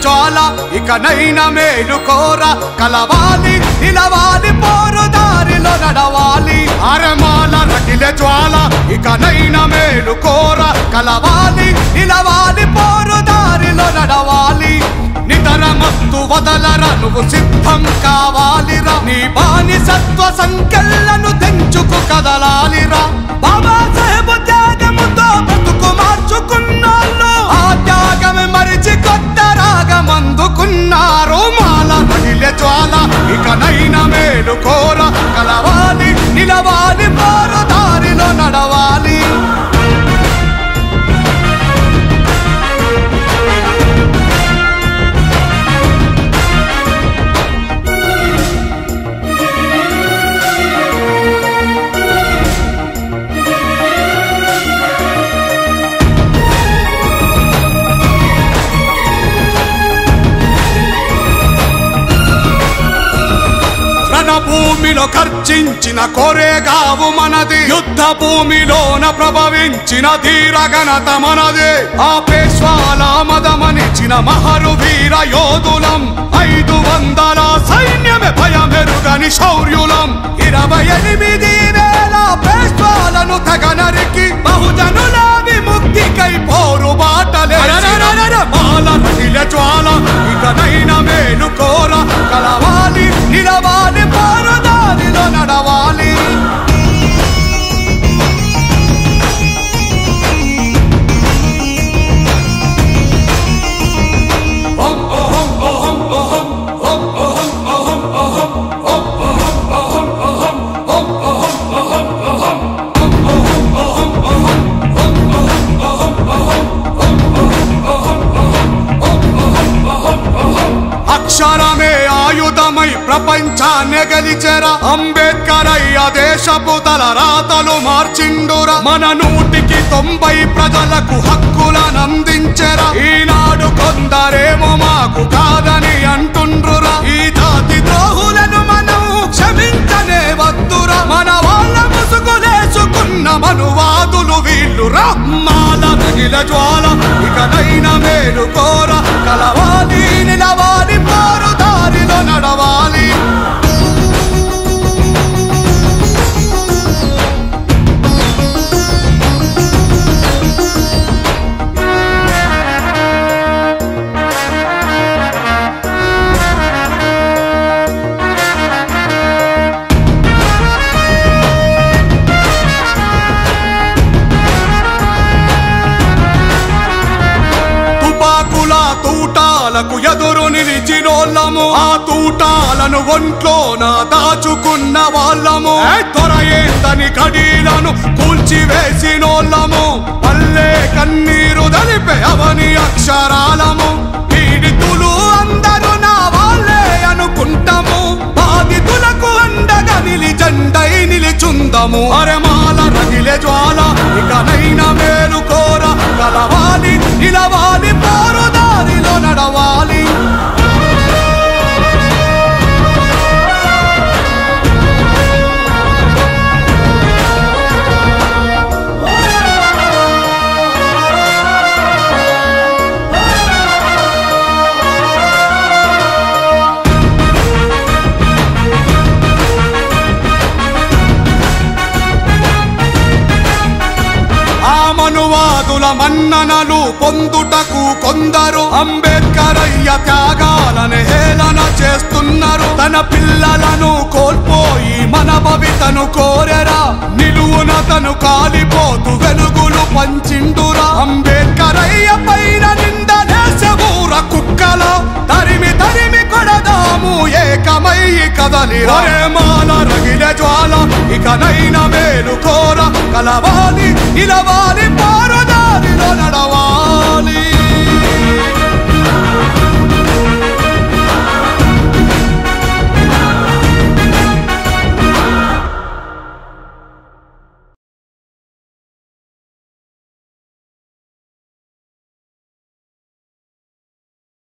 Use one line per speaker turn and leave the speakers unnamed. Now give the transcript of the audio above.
జ్వాల ఇకనైనా మేలుకోరా కలవాలి నిలవాలి పోరు దారిలో నడవాలి అరమాల రగిలే జ్వాల ఇకనైనా మేలుకోరా కలవాలి నిలవాలి పోరు దారిలో నడవాలి నితరమత్తు వదలరా నువ్వు సిద్ధం కావాలిరా నీ బానిసత్వ సంకెళ్ళను తెంచుకు కదలాలిరా బాబా సాహెబ్ త్యాగముతో బతుకు మార్చుకున్నాళ్ళు ఆ త్యాగమే మరిచి కొత్త రాగమందుకున్నారు మాల రగిలే జ్వాల ఇకనైనా మేలుకోరా కలవాలి నిలవాలి పోరు దారిలో నడవాలి భూమిలో ఖర్చించిన కోరేగావు మనది యుద్ధ భూమిలోన ప్రభవించిన ధీర ఘనత మనది ఆ పేష్వాల మదమనిచిన మహరు వీర యోధులం 500 సైన్యమే భయమెరుగని శౌర్యులం 28,000 పేష్వాలను తెగనరికి బహుజనుల విముక్తికై పోరు బాటలే మాల రగిలే జ్వాల ఇకనైనా మేలుకోరా కలవాలి నిలవాలి పోరు దారిలో నడవాలి అక్షరమే ఆయుధమై ప్రపంచాన్ని గెలిచెరా అంబేద్కర్ అయ్య దేశపు తల రాతలు మార్చిండురా మన 190 ప్రజలకు హక్కులను అందించెరా ఈనాడు కొందరేమో మాకు కాదని అంటుండ్రురా ఈ జాతి ద్రోహులను మనం క్షమించనే వద్దురా మన వాళ్ళ ముసుగులేసుకున్న మనువాదులు వీళ్ళురా మాల రగిలే జ్వాల ఇకనైనా మేలుకోరా కలవాలి నిలవాలి పోరు దారిలో నడవాలి తూటాలకు ఎదురు నిలిచినోళ్ళము ఆ తూటాలను ఒంట్లోన దాచుకున్న వాళ్ళము త్వరయేందని కడీలను కూల్చివేసినోళ్ళము పల్లె కన్నీరు దలిపే అవని అక్షరాలము పీడితులు అందరూ నా వాళ్ళే అనుకుంటాము బాధితులకు అండగా జెండై నిలిచుందము అరమాల రగిలే జ్వాల ఇకనైనా మేలుకోరా కలవాలి నిలవాలి పోరు దారిలో నడవాలి మనువాదుల మన్ననలు పొందుటకు కొందరు అంబేద్కర్ అయ్య త్యాగాలను హేళన చేస్తున్నారు తన పిల్లలను కోల్పోయి మన భవితను కోరెరా నిలువున తను కాలిపోతూ వెలుగులు పంచిండురా అంబేద్కర్ అయ్య పైన నిందనేసెఊర కుక్కల తరిమి తరిమి కొడదాము ఏకమై కదలిరా మాల రగిలే జ్వాల ఇకనైనా మేలుకోరా కలవాలి నిలవాలి పోరు దారిలో నడవాలి